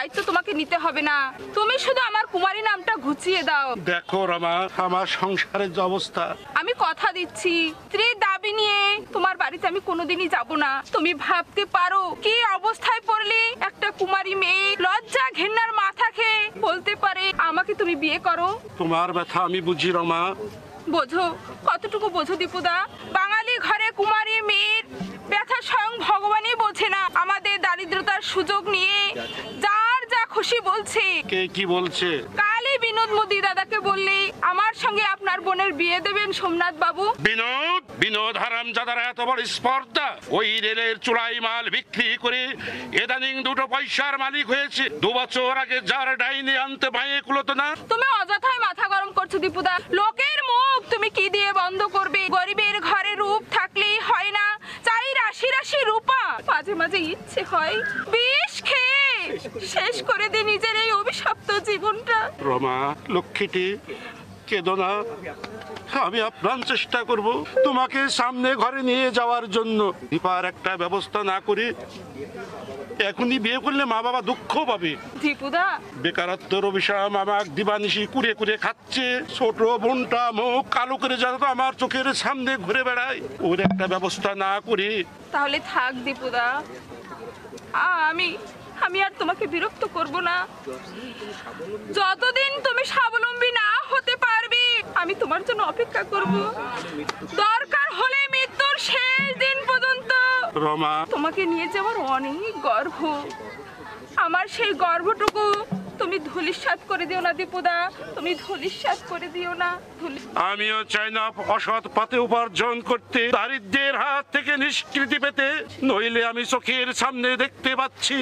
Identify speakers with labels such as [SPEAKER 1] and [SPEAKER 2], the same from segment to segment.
[SPEAKER 1] দায়িত্ব তোমাকে নিতে হবে না, তুমি শুধু আমার কুমারী নামটা ঘুচিয়ে দাও।
[SPEAKER 2] দেখো রমা, আমার সংসারের যে অবস্থা,
[SPEAKER 1] আমি কথা দিচ্ছি স্ত্রীর দাবি নিয়ে তোমার বাড়িতে আমি কোনোদিনই যাব না। তুমি ভাবতে পারো কি অবস্থায় পড়লে একটা কুমারী মেয়ে লজ্জা ঘেন্নার মাথা খেয়ে বলতে পারে আমাকে তুমি বিয়ে করো।
[SPEAKER 2] তোমার ব্যথা আমি বুঝি রমা।
[SPEAKER 1] বোঝো, কতটুকু বোঝো দীপুদা? বাঙালি ঘরে কুমারী মেয়ের ব্যথা স্বয়ং ভগবানই বোঝে না। আমাদের দারিদ্রতার সুযোগ নিয়ে যার যা খুশি বলছে।
[SPEAKER 2] কে কি বলছে?
[SPEAKER 1] কালই বিনোদ মোদি দাদাকে বললে আমার সঙ্গে আপনার বোনের বিয়ে দেবেন সোমনাথ বাবু।
[SPEAKER 2] বিনোদ? বিনোদ হারামজাদার এত বড় স্পর্ধা! ওই রেলের চুলাই মাল বিক্রি করে এদানিং 2 পয়সার মালিক হয়েছে। 2 বছর আগে যার ডাইনি আনতে ভাইয়ে কুলোতো না।
[SPEAKER 1] তুমি অযথাই মাথা গরম করছো দীপুদা। লোকের মুখ তুমি কি দিয়ে বন্ধ করবে? গরিবের ঘরে রূপ থাকলেই হয় না, চাই রাশি রাশি রূপা। মাঝে মাঝে ইচ্ছে হয় বিষ খেয়ে শেষ করে দে নিজের এই অভিশপ্ত জীবনটা।
[SPEAKER 2] রমা লক্ষ্মীটি, কেঁদো না। আমি আপ্রাণ চেষ্টা করব তোমাকে সামনে ঘরে নিয়ে যাওয়ার জন্য। দীপার একটা ব্যবস্থা না করি এখনই বিয়ে করলে মা বাবা দুঃখ পাবে।
[SPEAKER 1] দীপুদা,
[SPEAKER 2] বেকারত্বের অভিশাপ আমাক দিবানিশি কুড়ে কুড়ে খাচ্ছে। ছোট বোনটা মুখ কালো করে যাতে আমার চোখের সামনে ঘুরে বেড়ায়, ওর একটা ব্যবস্থা না করি।
[SPEAKER 1] তাহলে থাক দীপুদা, আমি আর তোমাকে বিরক্ত করব না। যতদিন তুমি স্বাবলম্বী না হতে পারবে আমি তোমার জন্য অপেক্ষা করব, দরকার হলে মৃত্যুর শেষ দিন পর্যন্ত।
[SPEAKER 2] রমা,
[SPEAKER 1] তোমাকে নিয়ে যাওয়ার অনেক গর্ব, আমার সেই গর্বটুকু তুমি ধূলিসাৎ করে দিও না দীপুদা, তুমি ধূলিসাৎ করে দিও না।
[SPEAKER 2] আমিও চাই না অসৎ পথে উপার্জন করতে, দারিদ্র্যের হাত থেকে নিষ্কৃতি পেতে। নইলে আমি চোখের সামনে দেখতে পাচ্ছি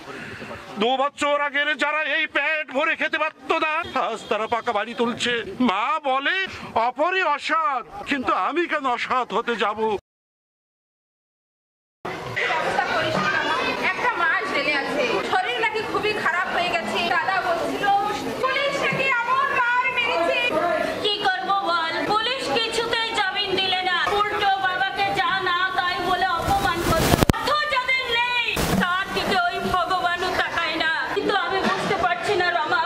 [SPEAKER 2] 2 বছর আগের যারা এই পেট ভরে খেতে পারতো না, আজ তারা পাকা বাড়ি তুলছে। মা বলে অপরে অসৎ, কিন্তু আমি কেন অসৎ হতে যাব?
[SPEAKER 1] একটা মাস জেলে আছে, শরীর নাকি খুবই খারাপ হয়ে গেছে। দাদা বলছিল পুলিশ নাকি এমন মার মেরেছে।
[SPEAKER 3] কি করবো বল, পুলিশ কিছুতেই জামিন দিলে না, উল্টো বাবাকে যা না তাই বলে অপমান করতো। অর্থ যাদের নেই তার দিকে ওই ভগবানও তাকায় না। কিন্তু আমি বুঝতে পারছি না রমা,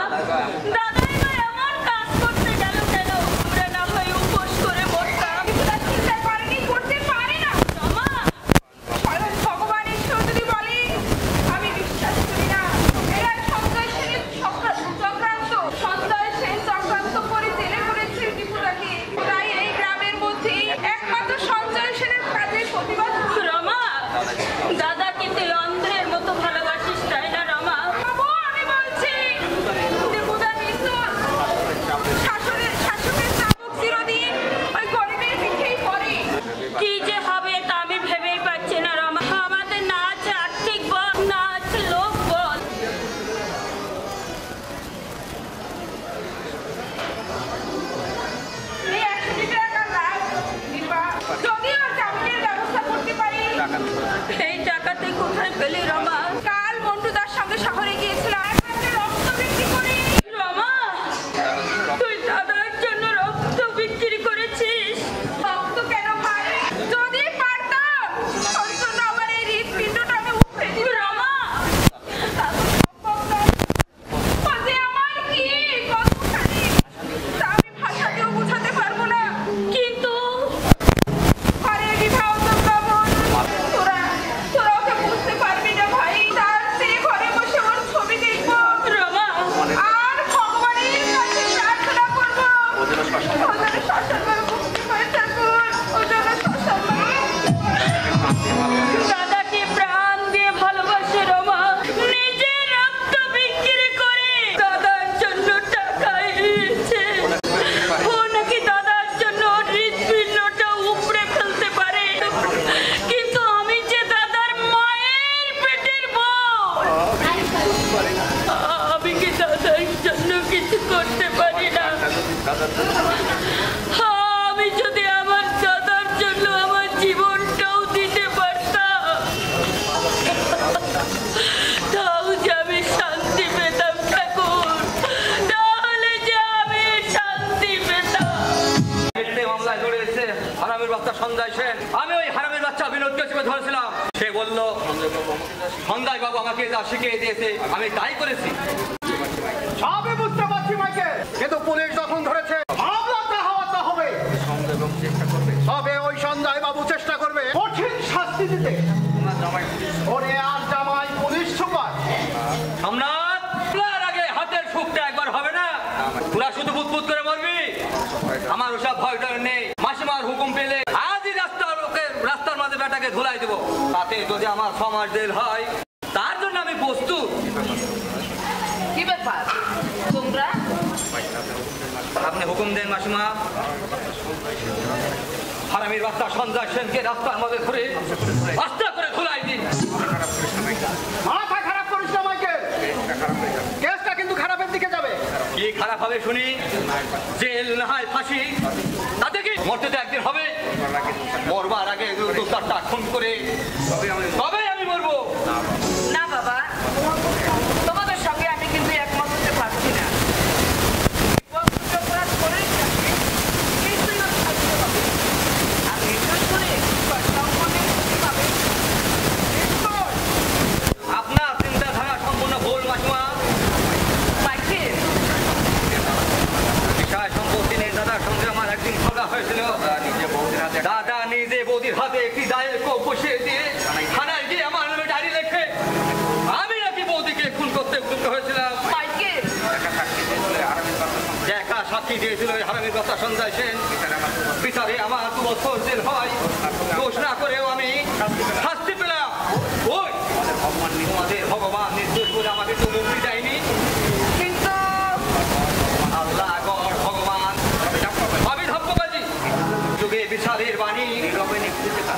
[SPEAKER 3] দাদাই বা এমন কাজ করতে গেল কেন? আমরা না হয় উপোস করে মরতাম।
[SPEAKER 1] চিন্তা করেনি, করতে পারে না
[SPEAKER 3] রমা,
[SPEAKER 1] স্বয়ং ভগবান ঈশ্বর যদি বলে আমি বিশ্বাস করি না। এরা সঞ্জয় সেনের চক্রান্ত, সঞ্জয় সেন চক্রান্ত করে জেলে করেছে দীপুদাকে। তাই এই গ্রামের মধ্যে একমাত্র সঞ্জয় সেনের কাজের প্রতিবাদ।
[SPEAKER 3] রমা, দাদাকে তুই অন্ধের মতো ভালোবাসিস তাই না রমা?
[SPEAKER 1] বাবু, আমি বলছি দীপুদা নির্দোষ। শাসকের চাবুক চিরদিন ওই গরিবের পিঠেই পড়ে।
[SPEAKER 3] কি যে হবে তা আমি ভেবেই পাচ্ছি না রমা। আমাদের না আছে আর্থিক বল, না আছে লোক বল।
[SPEAKER 1] এই 100 টাকা লাভ দীপা, যদি ওর জামিনের ব্যবস্থা করতে পারি।
[SPEAKER 3] এই টাকাতে কোথায় পেলি রমা?
[SPEAKER 1] কাল মন্টুদার সঙ্গে শহরে গিয়েছিলাম একটা রক্ত বিক্রি করে।
[SPEAKER 3] রমা, তুই দাদার জন্য রক্ত বিক্রি করেছিস?
[SPEAKER 1] রক্ত কেন ভাই? যদি পারতাম ওর জন্য আমার এই হৃৎপিণ্ডটা আমি উপড়ে দিতাম।
[SPEAKER 3] রমা,
[SPEAKER 1] তা তো সম্ভব নয়। ও যে আমার কি কতখানি তা আমি ভাষাতেও বোঝাতে পারবো না।
[SPEAKER 3] কিন্তু
[SPEAKER 1] ঘরে বিবাহ তো কেমন? তোরা ওকে বুঝতে পারবি না ভাই।
[SPEAKER 4] সে বলল সঞ্জয় বাবু আমাকে যা শিখিয়ে দিয়েছে আমি তাই করেছি।
[SPEAKER 5] সবই বুঝতে পারছি মাইকেল, কিন্তু পুলিশ যখন ধরেছে মামলাটা হওয়াটা হবে, তবে ওই সঞ্জয় বাবু চেষ্টা করবে কঠিন শাস্তি দিতে। ওরে আর জামাই পুলিশ সুপার
[SPEAKER 4] সম্রাট, তোলার আগে হাতের সুখটা একবার হবে না? তোরা শুধু বুদবুদ করে বলবি, আমার ওসব ভয় ডর নেই। মাসিমার হুকুম পেলে আজই রাস্তার মাঝে বেটাকে ধুলাই দেবো। তাতে যদি আমার সমাজ জেল হয় তার জন্য আমি প্রস্তুত।
[SPEAKER 1] কি ব্যাপার তোমরা?
[SPEAKER 4] আপনি হুকুম দেন মাসিমা। হারামির বাচ্চা সঞ্জয় সেনকে রাস্তার মধ্যে ধরে রাস্তা করে ধুলাই দিন।
[SPEAKER 5] মাথা খারাপ করিস না মাইকেল, কেসটা কিন্তু খারাপের দিকে যাবে।
[SPEAKER 4] কি খারাপ হবে শুনি? জেল না হয় ফাঁসি, তাতে কি? মরতে তো একদিন হবে। মরবার আগে দু চারটা খুন করে তবে আমি মরবো।
[SPEAKER 1] না বাবা, তোমাদের সঙ্গে আমি কিন্তু একমত হতে পারছি না। অপরাধ করেই থাকে, কিছুই ওর শাস্তি হবে। আর নির্দোষ করে সম্পূর্ণ মুক্তি পাবে।
[SPEAKER 4] আপনার চিন্তাধারা সম্পূর্ণ ভুল মাসিমা।
[SPEAKER 1] মাইকেল,
[SPEAKER 4] বিষয় সম্পত্তি নেই দাদার সঙ্গে আমার একদিন ঝগড়া হয়েছিল। দাদা নিজে বৌদির হাতে একটি দায়ের কোপ বসিয়ে দিয়ে থানায় গিয়ে আমার নামে ডায়েরি লেখে আমি নাকি বৌদিকে খুন করতে উদ্যুক্ত হয়েছিলাম।
[SPEAKER 1] মাইকেল,
[SPEAKER 4] দেখা সাক্ষী দিয়েছিল ওই হারামির কথা সঞ্জয় সেন। বিচারে আমার 2 বছর জেল হয়, দোষ না করেও আমি শাস্তি পেলাম। ওই তোমাদের ভগবান নির্দোষ বলে আমাকে তো মুক্তি দেয়নি।
[SPEAKER 1] কিন্তু
[SPEAKER 4] আল্লাহ গড় ভগবান আমি ধব্যবাজি যুগে বিচারের বাণী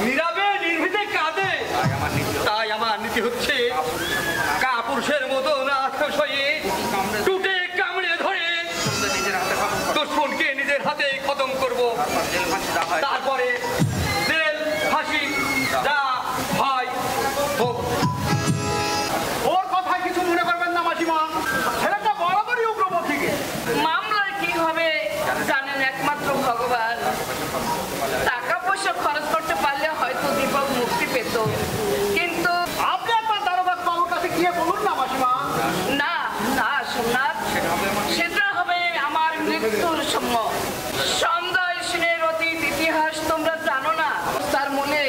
[SPEAKER 4] নীরবে নির্ভীতে কাঁদে। তাই আমার নীতি হচ্ছে কাপুরুষের মতো না সয়ে টুটে কামড়ে ধরে দুশ্মনকে নিজের হাতে খতম করব। তারপরে জেল ফাঁসি যা হয় হোক।
[SPEAKER 5] ওর কথায় কিছু মনে করবেন না মাসিমা, ছেলেটা বরাবরই উগ্রপন্থীকে।
[SPEAKER 1] মামলার কি হবে জানেন একমাত্র ভগবান। টাকা পয়সা খরচ করতে পারলে হয়তো দীপক মুক্তি পেত, কিন্তু
[SPEAKER 5] আপনি আপনার দারোগা বাবুর কাছে গিয়ে বলুন না মাসিমা।
[SPEAKER 1] না না সোমনাথ, সেটা হবে আমার মৃত্যুর সময়। সঞ্জয় সেনের অতীত ইতিহাস তোমরা জানো না। তার মনে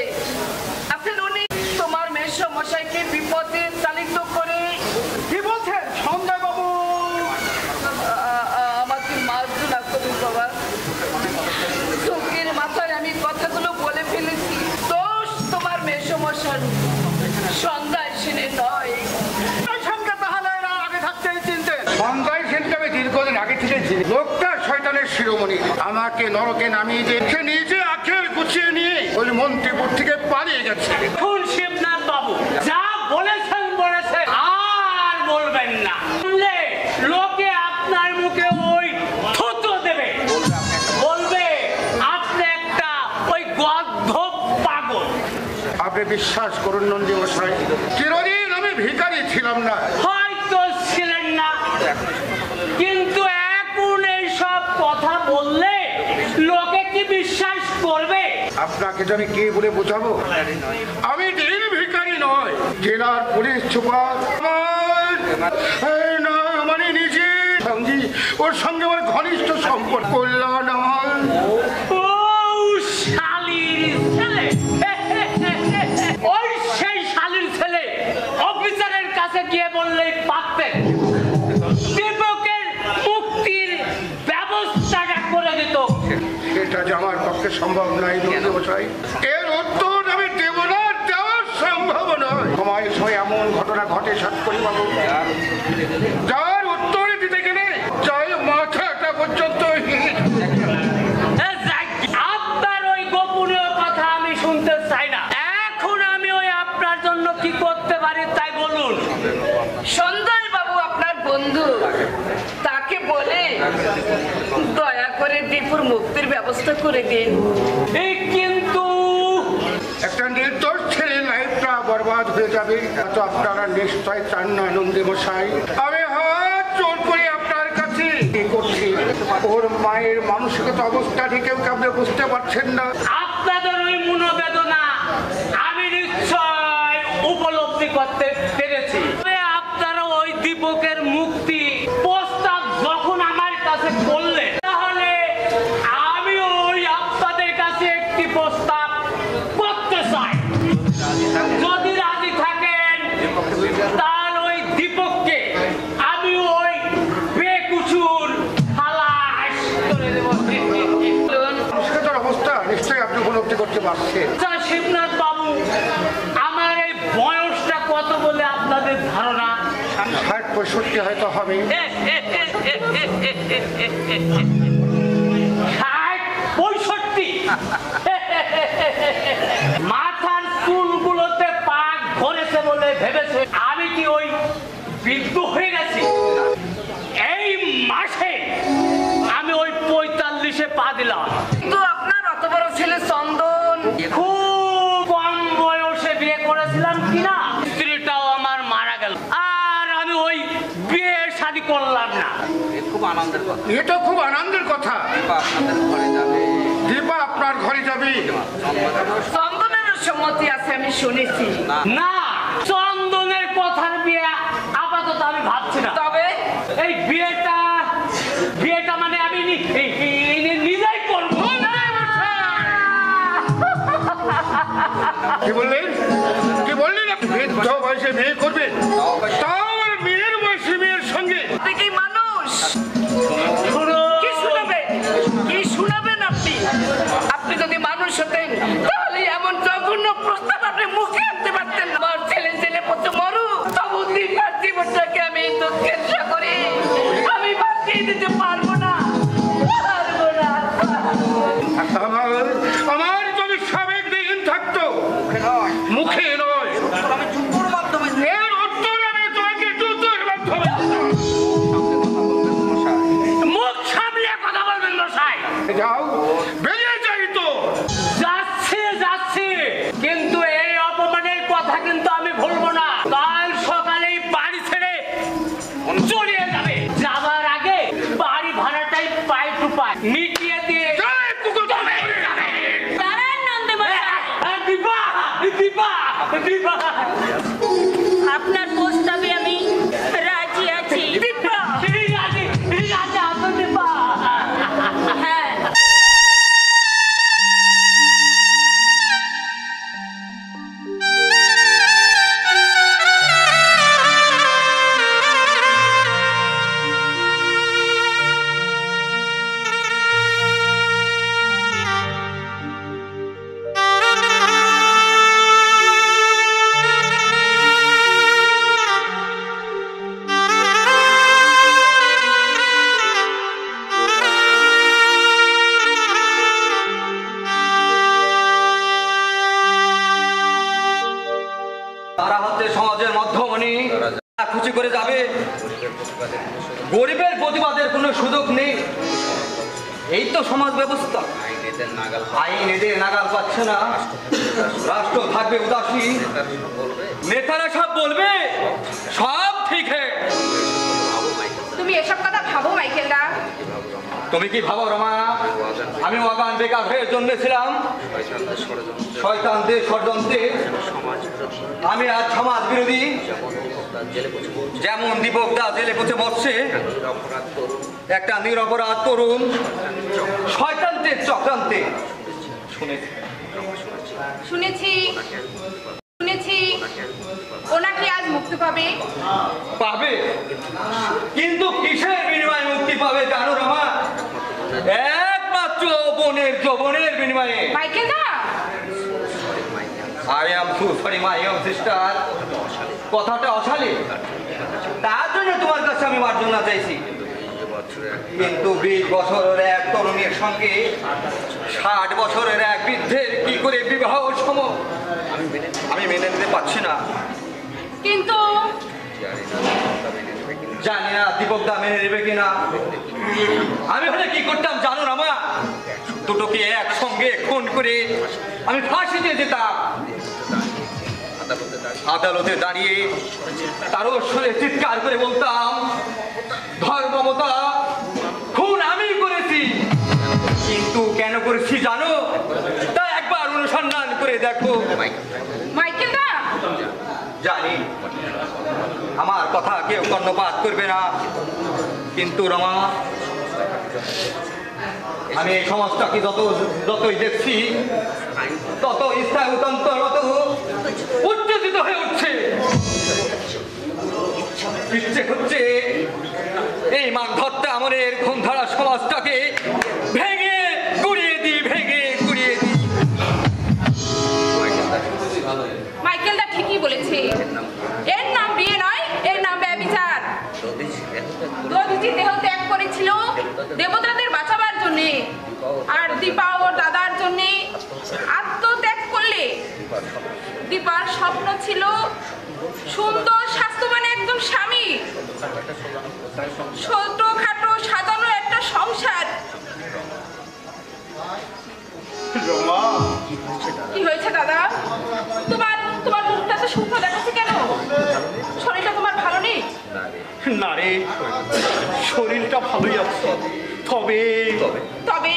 [SPEAKER 1] এখন উনি তোমার মেষ মশাইকে বিপদে চালিত করে
[SPEAKER 5] কি বলছেন সঞ্জয় বাবু?
[SPEAKER 1] আমাকে মার্জনা করুন বাবা। চোখের মাথায় আমি কথাগুলো বলে ফেলেছি। দোষ তোমার মেসমশার, সঞ্জয় সেনের নয়।
[SPEAKER 5] এই সঙ্গে তাহলে এরা আগে থাকতেই চিনতেন। সঞ্জয় সেনকে আমি দীর্ঘদিন আগে থেকে চিনি। লোকটা শয়তানের শিরোমণি। আমাকে নরকে নামিয়ে দিয়ে সে নিজে আখের গুছিয়ে নিয়ে ওই মন্ত্রীপুর থেকে পালিয়ে গেছে।
[SPEAKER 6] এখন শিবনাথ বাবু যা বলেছেন আর বলবেন না, শুনলে লোকে আপনার মুখে ওই থুতু দেবে, বলবে আপনি একটা ওই গদ্ধ পাগল।
[SPEAKER 5] আপনি বিশ্বাস করুন নন্দী মশাই, চিরদিন আমি ভিখারি ছিলাম না।
[SPEAKER 6] হয়তো ছিলেন না, কিন্তু এখন এইসব কথা বললে লোকে কি বিশ্বাস করবে?
[SPEAKER 5] আপনাকে যে আমি কি বলে বোঝাবো? আমি দিন ভিখারি নয়, জেলার পুলিশ সুপার। না মানে নিজে সঙ্গী, ওর সঙ্গে আমার ঘনিষ্ঠ সম্পর্ক। কল্যাণ আমার
[SPEAKER 6] ও শালির ছেলে, ওই সেই শালির ছেলে অফিসারের কাছে গিয়ে বললেই পারতেন, দীপকের মুক্তির ব্যবস্থাটা করে দিত।
[SPEAKER 5] এটা যে আমার পক্ষে সম্ভব নয় নন্দী মশাই। এর উত্তর আমি দেব না, দেওয়ার সম্ভব নয়। সময় সময় এমন ঘটনা ঘটে সাতকড়ি বাবু, যার উত্তর দিতে গেলে যাই মাথাটা পর্যন্ত
[SPEAKER 6] আপনার ওই গোপনীয় কথা আমি শুনতে চাই না। এখন আমি ওই আপনার জন্য কি করতে পারি তাই বলুন।
[SPEAKER 1] সঞ্জয় বাবু আপনার বন্ধু, তাকে বলে দয়া করে দীপুর মুক্তির ব্যবস্থা করে দিন।
[SPEAKER 6] এই কিন্তু
[SPEAKER 5] একটা নির্দোষ ছেলে লাইফটা বরবাদ হয়ে যাবে, তো আপনারা নিশ্চয় চান না নন্দী মশাই। আমি হাত জোর করে আপনার কাছে কি করছি, ওর মায়ের মানসিকতা অবস্থা ঠিকও আপনি বুঝতে পারছেন না।
[SPEAKER 6] আপনাদের ওই মনোবেদনা আমি নিশ্চয়
[SPEAKER 5] আসছেন?
[SPEAKER 6] আচ্ছা শিবনাথ বাবু, আমার এই বয়সটা কত বলে আপনাদের ধারণা?
[SPEAKER 5] 60-65 হয়তো হবে।
[SPEAKER 6] 60-65? মাথার চুলগুলোতে পাক ধরেছে বলে ভেবেছে আমি কি ওই বৃদ্ধ হয়ে গেছি? এই মাসে আমি ওই 45-এ পা দিলাম।
[SPEAKER 1] কিন্তু আপনার অত বড় ছেলে চন্দন
[SPEAKER 6] খুব কম বয়সে বিয়ে করেছিলাম কিনা, স্ত্রীটাও আমার মারা গেল, আর আমি ওই বিয়ে শাদী করলাম না।
[SPEAKER 4] খুব আনন্দের কথা।
[SPEAKER 5] এটা খুব আনন্দের কথা।
[SPEAKER 4] আপনাদের ঘরে যাবে।
[SPEAKER 5] দীপা আপনার ঘরে যাবে।
[SPEAKER 1] চন্দনের সম্মতি আছে আমি শুনেছি।
[SPEAKER 6] না, চন্দনের কথার বিয়ে আপাতত আমি ভাবছি না।
[SPEAKER 1] তবে
[SPEAKER 6] এই বিয়েটা মানে আমি নিজেই করবো।
[SPEAKER 5] কি বললেন? কি বললেন? বৃদ্ধ বয়সে বিয়ে করবেন? তাও আবার মেয়ের বয়সে মেয়ের সঙ্গে?
[SPEAKER 1] আপনি কি মানুষ? কি শুনাবেন? কি শুনাবেন আপনি? আপনি যদি মানুষ হতেন তাহলে এমন জঘন্য প্রস্তাব আপনি মুখে আনতে পারতেন না। আমার ছেলে পথে মরু, তবু দীপার জীবনটাকে আমি দুঃখের সাগরে আমি বাঁচিয়ে দিতে পারবো না।
[SPEAKER 5] আমার যদি সাবেক দিন থাকতো, মুখে নয়,
[SPEAKER 4] আমি চুপুর মাধ্যমে
[SPEAKER 5] এর উত্তর আমি তোমাকে জুতোর মাধ্যমে।
[SPEAKER 6] মুখ সামলে কথা বলবেন মশাই।
[SPEAKER 5] যাও, বেরিয়ে যাই তো।
[SPEAKER 6] যাচ্ছি, কিন্তু এই অপমানের কথা কিন্তু আমি ভুলবো না। কাল সকালেই বাড়ি ছেড়ে চলে যাবে। যাবার আগে বাড়ি ভাড়াটাই পাই টু পাই মিটিয়ে দিয়ে
[SPEAKER 3] দাঁড়ান নন্দীমশাই,
[SPEAKER 6] দীপা
[SPEAKER 3] আপনার প্রস্তাবে আমি রাজি আছি। হ্যাঁ,
[SPEAKER 4] তারা হচ্ছে সমাজের মধ্যমণি, খুশি করে যাবে। গরিবের প্রতিবাদের কোনো সুযোগ নেই। এই তো সমাজ ব্যবস্থা। আইন এদের নাগাল পাচ্ছে না, রাষ্ট্র থাকবে উদাসীন, নেতারা সব বলবে সব ঠিক হে।
[SPEAKER 1] তুমি এসব কথা ভাবো মাইকেলদা?
[SPEAKER 4] তুমি কি ভাবো রমা? আমি অগান বেকার হয়ে জন্মেছিলাম শয়তানদের ষড়যন্ত্রে। আমি আজ সমাজ বিরোধী। যেমন দীপক দা জেলে পচে মরছে, একটা নিরপরাধ তরুণ শয়তানদের চক্রান্তে।
[SPEAKER 1] শুনেছি ওনাকে আজ মুক্তি পাবে।
[SPEAKER 4] পাবে, কিন্তু কিসের বিনিময়ে মুক্তি পাবে জানো রমা? একমাত্র যৌবনের বিনিময়ে।
[SPEAKER 1] মাইকেলদা,
[SPEAKER 4] I am so sorry my young sister। কথাটা অশালী, তার জন্য তোমার কাছে আমি মার্জনা চাইছি। কিন্তু 20 বছরের এক তরুণীর সঙ্গে 60 বছরের এক বৃদ্ধের কি করে বিবাহ সম আমি মেনে নিতে পারছি না।
[SPEAKER 1] কিন্তু
[SPEAKER 4] জানি না দীপক দা মেনে নেবে কিনা। আমি হলে কি করতাম জানো না মা? দুটোকে একসঙ্গে খুন করে আমি ফাঁসি দিয়ে যেতাম। আদালতে দাঁড়িয়ে তারও সরে চিৎকার করে বলতাম, ধর্মমতা খুন আমি করেছি। কিন্তু কেন করেছি জানো? তা একবার অনুসন্ধান করে দেখো।
[SPEAKER 1] মাইকেলদা,
[SPEAKER 4] জানি আমার কথা কেউ কর্ণপাত করবে না, কিন্তু রমা আমি এই সমাজটাকে যতই দেখছি তত স্থায়ুতন্ত্র মতো উত্তেজিত হয়ে উঠছে। ইচ্ছে হচ্ছে এই মানধরটা আমাদের খুনধারা সমাজটাকে ভেঙে গুড়িয়ে দিই।
[SPEAKER 1] মাইকেলদা ঠিকই বলেছে, এর নাম বিয়ে নয়, এর নাম ব্যভিচার। দধিচি দেহ ত্যাগ করেছিল দেবতাদের বাঁচাবার জন্য, আর দীপা ওর দাদার জন্য আত্মত্যাগ করলে। দীপার স্বপ্ন ছিল সুন্দর স্বাস্থ্যবান একজন স্বামী, ছোটখাটো সাজানো একটা সংসার। কি হয়েছে দাদা? তোমার তোমার মুখটা তো শুকনো দেখাচ্ছে কেন? শরীরটা তোমার ভালো নেই?
[SPEAKER 6] না রে, শরীরটা ভালোই আছে, তবে
[SPEAKER 1] তবে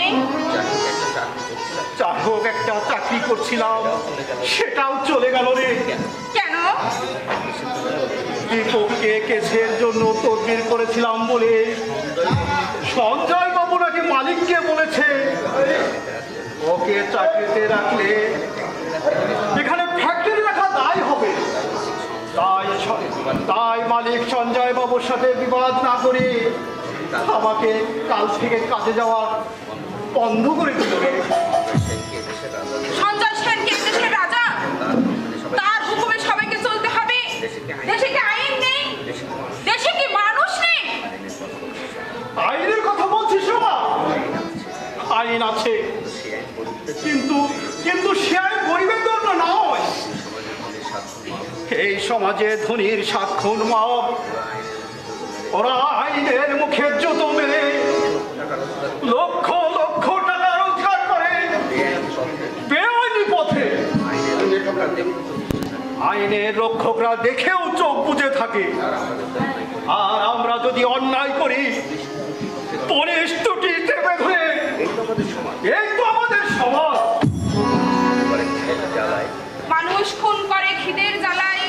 [SPEAKER 6] যাই হোক একটা চাকরি করছিলাম, সেটাও চলে গেল রে।
[SPEAKER 1] কেন?
[SPEAKER 6] দীপককে কেসের জন্য তদবির করেছিলাম বলে সঞ্জয় বাবু নাকি মালিককে বলেছে ওকে চাকরিতে রাখলে এখানে ফ্যাক্টরি রাখা দায় হবে। তাই মালিক সঞ্জয় বাবুর সাথে বিবাদ না করে আমাকে কাল থেকে কাজে যাওয়া বন্ধ করে দিল।
[SPEAKER 1] সঞ্জয় সেন কি দেশের রাজা? তার হুকুমে সবাইকে চলতে হবে। দেশে কি আইন নেই? দেশে কি মানুষ নেই?
[SPEAKER 6] আইনের কথা বলছিস না? আইন আছে, কিন্তু সে আইন গরিবের জন্য নয়। এই সমাজে ধনীর সাক্ষণ মাপ, ওরা আইনের মুখে জুতো মেরে লক্ষ লক্ষ টাকা রোজগার করে বেআইনি পথে। আইনের রক্ষকরা দেখেও চোখ বুজে থাকে, আর আমরা যদি অন্যায় করি পুলিশ টুটি চেপে ধরে। এই তো আমাদের সমাজ।
[SPEAKER 1] মানুষ খুন করে খিদের জ্বালায়,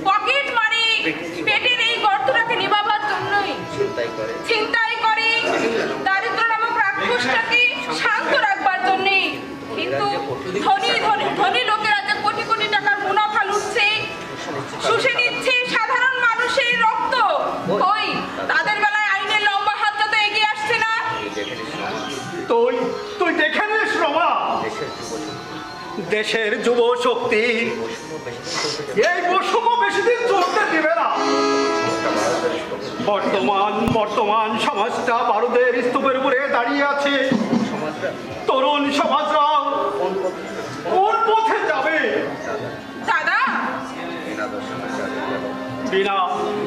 [SPEAKER 1] পকেট মারে পেটের এই গর্তটাকে নিভাবার জন্যই, চিন্তাই করে দারিদ্র নামক রাক্ষসটাকে শান্ত রাখবার জন্যে। কিন্তু ধনী লোকেরা যে কোটি কোটি টাকার মুনাফা লুটছে, শুষে নিচ্ছে সাধারণ মানুষের রক্ত, ওই তাদের বেলায় আইনের লম্বা হাতটা তো এগিয়ে আসছে না।
[SPEAKER 6] তুই দেখে নিস রমা, দেশের যুব শক্তি এই বৈষম্য বেশি দিন চলতে দেবে না। বর্তমান সমাজটা ভারতের স্তূপের উপরে দাঁড়িয়ে আছে। তরুণ সমাজরা কোন পথে যাবে?
[SPEAKER 1] দাদা,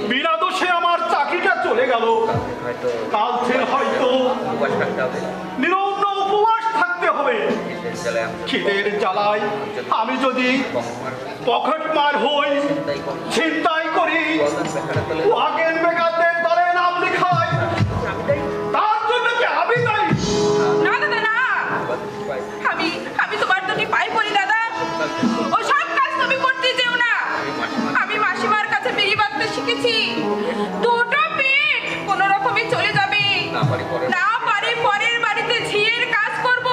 [SPEAKER 6] বিনা দোষে আমার চাকরিটা চলে গেল। কাল থেকে হয়তো নিরন্ত উপবাস থাকতে হবে। খিদের জ্বালায় আমি যদি পকেটমার হই, ছিনতাই করি, ওয়াগেন বেকারদের দলে নাম লেখাই, তার জন্য কি আমি দায়ী?
[SPEAKER 1] না দাদা না, আমি তোমার দুটি পায়ে পড়ি দাদা, ও সব কাজ তুমি করতে যেও না। আমি মাসিমার কাছে বেরি বাঁধতে শিখেছি, দুটো পেট কোনো রকমে চলে যাবে। না পারি পরের বাড়িতে ঝিয়ের কাজ করব।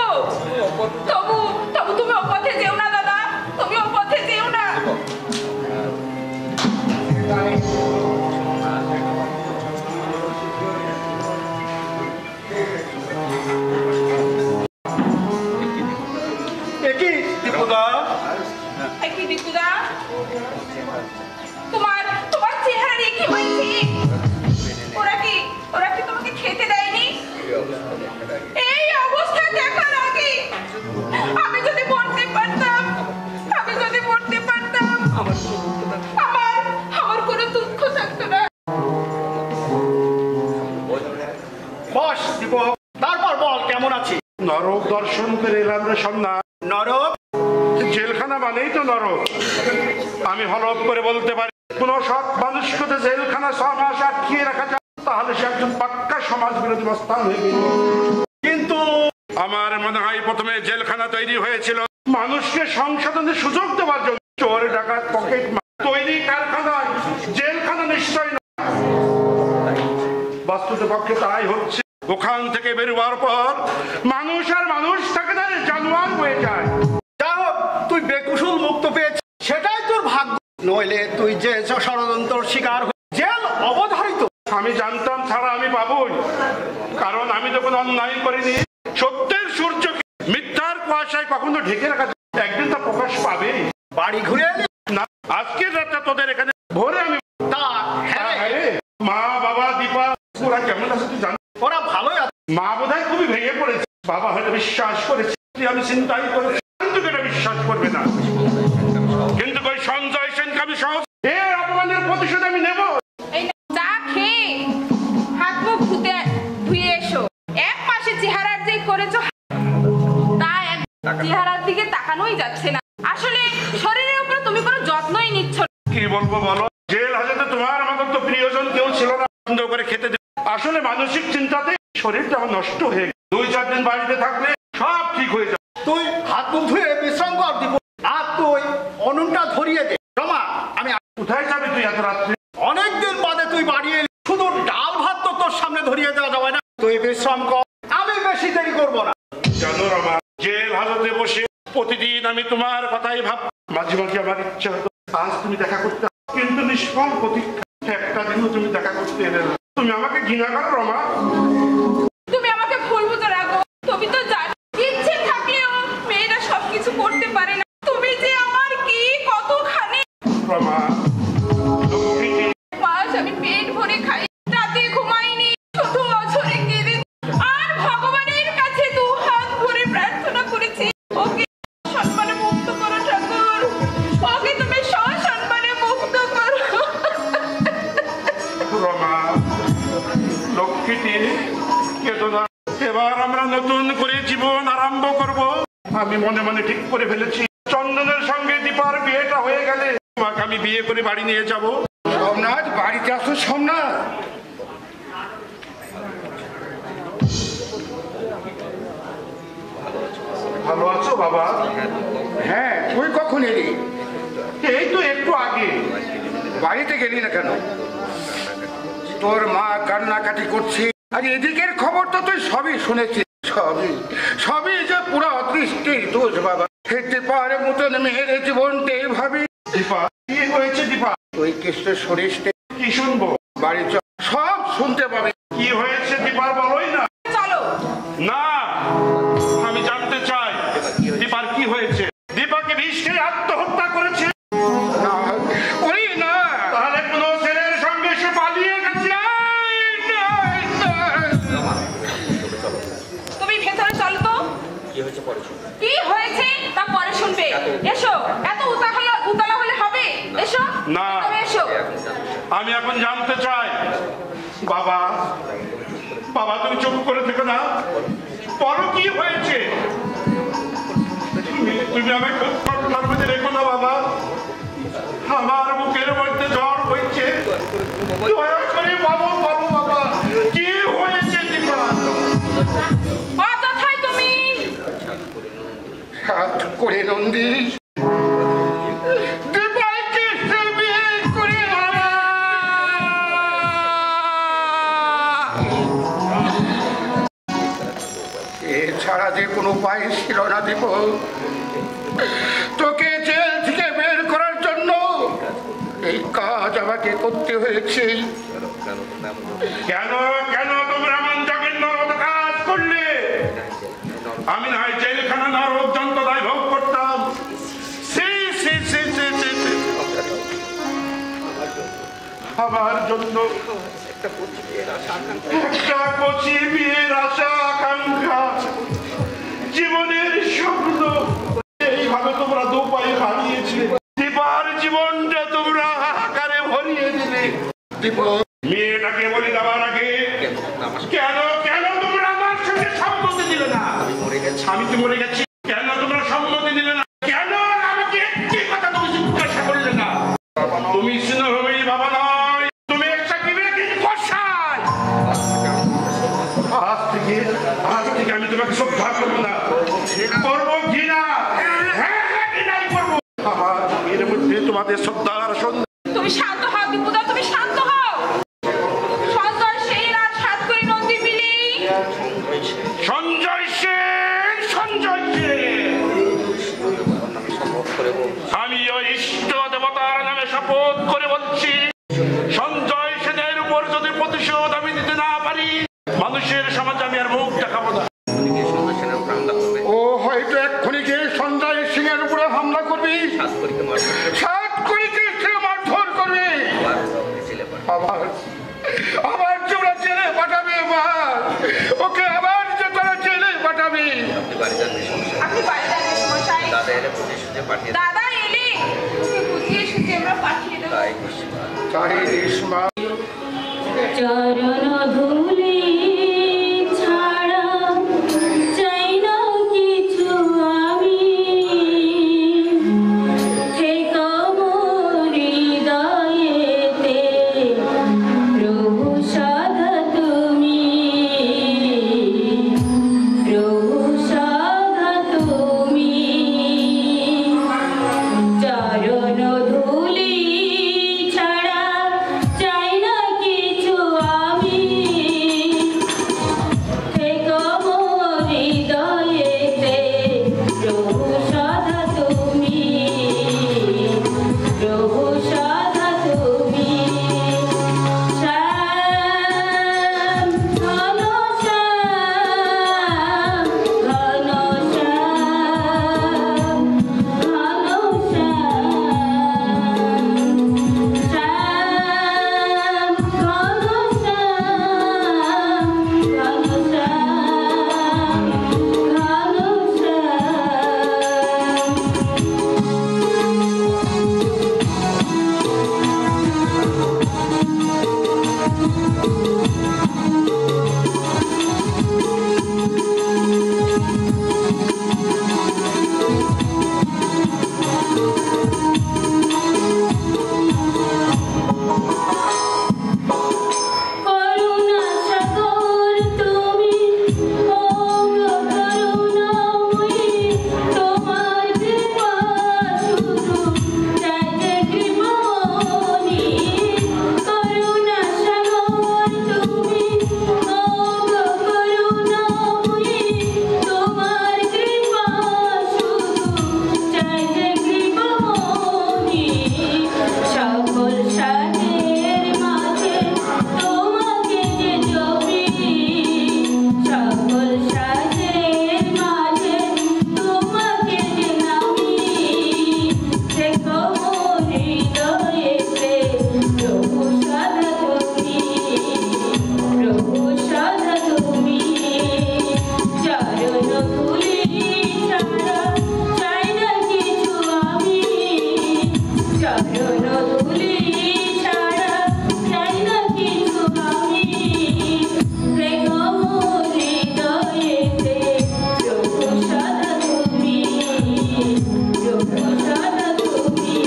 [SPEAKER 1] তবু তুমি ও পথে যেও না দাদা, তুমি ও পথে যেও না।
[SPEAKER 6] একই দীপুদা, তোমার চেহারা কি হয়েছে?
[SPEAKER 1] ওরা কি তোমাকে খেতে দেয়নি? এই অবস্থা দেখার আগে আমি যদি মরতে পারতাম, আমার কোনো দুঃখ থাকতো না।
[SPEAKER 6] বস দীপক, তারপর বল কেমন আছি?
[SPEAKER 2] নরক দর্শন করে এলাম রে সন্ধ্যা।
[SPEAKER 6] নরক?
[SPEAKER 2] জেলখানা মানেই তো নরক। আমি হলফ করে বলতে পারি, কোন সৎ মানুষকে জেলখানা 6 মাস আটকিয়ে রাখা যায়, তাহলে সে একজন পাক্কা সমাজ বিরোধী মস্তান হয়ে গেল।
[SPEAKER 6] কিন্তু
[SPEAKER 2] আমার মনে হয় প্রথমে জেলখানা তৈরি হয়েছিল মানুষকে সংশোধনের সুযোগ দেওয়ার জন্য। চোর ডাকাত পকেট তৈরি কারখানায় জেলখানা নিশ্চয় না। বাস্তব পক্ষে তাই হচ্ছে। ওখান থেকে বেরোবার পর মানুষ আর মানুষ থাকে না, জানোয়ার হয়ে যায়।
[SPEAKER 6] যা হোক, তুই বেকুশল মুক্ত পেয়েছিস, সেটাই তোর ভাগ্য। নইলে তুই যে ষড়যন্ত্র শিকার জেল অবধারিত।
[SPEAKER 2] আমি জানতাম ছাড়া আমি পাবই, কারণ আমি যখন অন্যায় করিনি, সত্যের সূর্যকে মিথ্যার কুয়াশায় কখনো ঢেকে রাখা, একদিন তা প্রকাশ পাবে।
[SPEAKER 5] বাড়ি ঘুরে এলি?
[SPEAKER 2] না, আজকের রাতটা তোদের এখানে ভোরে আমি
[SPEAKER 5] তা হ্যাঁ রে।
[SPEAKER 2] মা বাবা দীপা ওরা কেমন আছে তুই জানিস?
[SPEAKER 5] ওরা ভালোই আছে।
[SPEAKER 2] মা বোধহয় খুবই ভেঙে পড়েছে। বাবা হয়তো বিশ্বাস করেছে, আমি চিন্তাই করেছি, কিন্তু এটা বিশ্বাস করবে না। কিন্তু ওই সঞ্জয় সেনকে আমি সহজ এর অপমানের প্রতিশোধ আমি নেব।
[SPEAKER 1] এই চা খেয়ে হাত মুখ ধুয়ে এসো। এক মাসে চেহারার যে করেছো তা এক চেহারার দিকে তাকানোই যাচ্ছে না। আসলে শরীরের উপর তুমি কোনো যত্নই নিচ্ছ না।
[SPEAKER 2] কি বলবো বলো, জেল হাজতে তোমার আমাদের তো প্রিয়জন কেউ ছিল না, বন্ধ করে খেতে দে। আসলে মানসিক চিন্তাতে শরীরটা আমার নষ্ট হয়ে গেছে। 2-4 দিন বাড়িতে থাকলে সব ঠিক হয়ে যাবে।
[SPEAKER 5] তুই হাত মুখ ধুয়ে বিশ্রাম কর দিব, আর তুই অননটা ধরিয়ে দে। রমা, আমি
[SPEAKER 2] কোথায় যাবে তুই এত রাত্রে?
[SPEAKER 5] অনেকদিন বাদে তুই বাড়ি এলি, শুধু ডাল ভাত তো তোর সামনে ধরিয়ে দেওয়া যাবে না। তুই বিশ্রাম কর, আমি বেশি দেরি করবো না।
[SPEAKER 2] জানো রমা, জেল হাজতে বসে প্রতিদিন আমি তোমার কথাই ভাব। মাঝে মাঝে আমার ইচ্ছা হতো আজ তুমি দেখা করতে, কিন্তু নিষ্ফল প্রতীক্ষা। একটা দিনও তুমি দেখা করতে এলে না। তুমি আমাকে ঘৃণা করো রমা?
[SPEAKER 1] তুমি আমাকে ভুল বুঝে রাখো। তুমি তো জানো ইচ্ছে থাকলেও মেয়েরা সবকিছু করতে পারে না। তুমি যে আমার কি কতখানি
[SPEAKER 2] রমা,
[SPEAKER 1] মাস আমি পেট ভরে খাই, রাতে ঘুমাইনি, শুধু অঝরে কেঁদে আর ভগবানের কাছে 2 হাত ভরে প্রার্থনা করেছি, ওকে সম্মানে মুক্ত করো ঠাকুর, ওকে তুমি সসম্মানে মুক্ত করো।
[SPEAKER 2] রমা, লক্ষ্মীটি কেঁদো না। এবার আমরা নতুন করে জীবন আরম্ভ করব। আমি মনে মনে ঠিক করে ফেলেছি, চন্দনের সঙ্গে দীপার বিয়েটা হয়ে গেলে তোমাকে আমি বিয়ে করে বাড়ি নিয়ে যাব।
[SPEAKER 5] সোমনাথ, বাড়িতে আসো সোমনাথ।
[SPEAKER 2] ভালো আছো বাবা?
[SPEAKER 5] হ্যাঁ, তুই কখন এলি?
[SPEAKER 2] এই তো একটু আগে।
[SPEAKER 5] বাড়িতে গেলি না কেন? তোর মা কান্নাকাটি করছে, আর এদিকের খবর তো তুই সবই শুনেছিস। সবই যে পুরো অদৃষ্টির দোষ বাবা। খেতে পারে মতন মেয়ের জীবনটা এইভাবে।
[SPEAKER 2] দীপা, কি হয়েছে দীপা?
[SPEAKER 5] তুই কেষ্টে সরিস,
[SPEAKER 2] কি শুনবো?
[SPEAKER 5] বাড়ি চল, সব শুনতে পাবে।
[SPEAKER 2] কি হয়েছে দীপার বলোই না।
[SPEAKER 1] চলো।
[SPEAKER 2] না, আমি জানতে চাই দীপার কি হয়েছে। দীপাকে বিষ খেয়ে আত্মহত্যা করেছে?
[SPEAKER 5] না, ওই না।
[SPEAKER 2] তাহলে কোন ছেলের সঙ্গে সে পালিয়ে গেছে?
[SPEAKER 1] তুমি ভেতরে চলো তো। কি হয়েছে তা পরে শুনবে। এসো, এত উতলা হলে হবে? এসো
[SPEAKER 2] না।
[SPEAKER 1] তুমি এসো।
[SPEAKER 2] আমি এখন জানতে চাই। বাবা, বাবা তুমি চুপ করে থেকো না। পরও কি হয়েছে? তুমি আমাকে খুব কঠোর মধ্যে রেখো না বাবা। আমার বুকের মধ্যে জ্বর হয়েছে। দয়া করে বাবা, বাবা, বাবা কি হয়েছে দীপা?
[SPEAKER 1] অযথাই তুমি
[SPEAKER 5] হাত করে নন্দী দীপাকে সে বিয়ে করে বাবা। এছাড়া যে কোনো উপায় ছিল না দীপ। তোকে জেল থেকে বের করার জন্য এই কাজ আমাকে করতে হয়েছে।
[SPEAKER 2] কেন কেন তোমরা এমন জঘন্য কাজ করলে? আমি না হয় জেলখানা নরক যন্ত্রণায় ভোগ করতাম। আমার জন্য একটা কচি বিয়ের আশা আকাঙ্ক্ষা, জীবনের স্বপ্ন এইভাবে তোমরা দুপায়ে হারিয়েছিলে। দীপার জীবনটা তোমরা হাহাকারে ভরিয়ে দিলে।
[SPEAKER 5] দীপ,
[SPEAKER 2] মেয়েটাকে বলে দেওয়ার আগে কেন কেন তোমরা আমার সঙ্গে সম্মতি দিলে না? আমি তো মরে গেছি, কেন তোমরা সম্মতি দিলে না? কেন আমাকে একটি কথা তুমি জিজ্ঞাসা করলে না? তুমি স্নেহময়ী বাবা নয়, তুমি একটা বিবেকহীন কসাই। আজ থেকে আমি তোমাকে শ্রদ্ধা করবো না, করবো ঘৃণা। হ্যাঁ, ঘৃণাই করবো। আমার এর মধ্যে তোমাদের শ্রদ্ধার সন্ধ্যা।
[SPEAKER 1] তুমি শান্ত হও দীপুদা, তুমি শান্ত হও। সঞ্জয় সেন আর সাতকড়ি নন্দী মিলি
[SPEAKER 2] সঞ্জয় সেন, সঞ্জয় সেন, আমি ওই ইষ্ট দেবতার নামে শপথ করে বলছি, সঞ্জয় সেনের উপর যদি প্রতিশোধ আমি দিতে না পারি, মানুষের সমাজে আমি আর মুখ দেখাবো না।
[SPEAKER 5] ও হয়তো এক্ষুনি গিয়ে সঞ্জয় সিং এর উপরে হামলা করবি। সাতকড়িকে সে মারধর করবে, আবার তোমরা জেলে পাঠাবে। মা, ওকে আবার যে তোরা জেলে পাঠাবে।
[SPEAKER 1] আপনি বাড়ি যাবেন মশাই। দাদা এলে ওকে বুঝিয়ে সুঝিয়ে আমরা পাঠিয়ে দেবো।
[SPEAKER 5] তাই দিস মা।
[SPEAKER 3] চরণ ধুলি ছাড়া চাই না কিছু আমি, থেকো মোর হৃদয়েতে প্রভু সদা তুমি, প্রভু সদা তুমি। চরণ ধুলি ছাড়া চাই না কিছু আমি, থেকো মোর হৃদয়েতে প্রভু সদা তুমি, প্রভু সদা তুমি। শ্যাম ঘন শ্যাম, ঘন শ্যাম, ঘন শ্যাম, শ্যাম ঘন শ্যাম, ঘন শ্যাম, ঘন শ্যাম। করুণা সাগর তুমি, ও করুণাময়ী, তোমার কৃপা শুধু চাই যে কৃপাময়ী। করুণা সাগর তুমি, ও করুণাময়ী, তোমার কৃপা শুধু চাই যে কৃপাময়ী। সকল সাধের মাঝে তোমাকে যে জপি, সকল সাধের মাঝে তোমাকে যে নামি, থেকো মোর হৃদয়েতে প্রভু সদা তুমি, প্রভু সদা তুমি। চরণ ধুলি ছাড়া চাই না কিছু আমি, চরণ ধুলি ছাড়া চাই না কিছু আমি, থেকো মোর হৃদয়েতে প্রভু সদা তুমি, প্রভু সদা তুমি।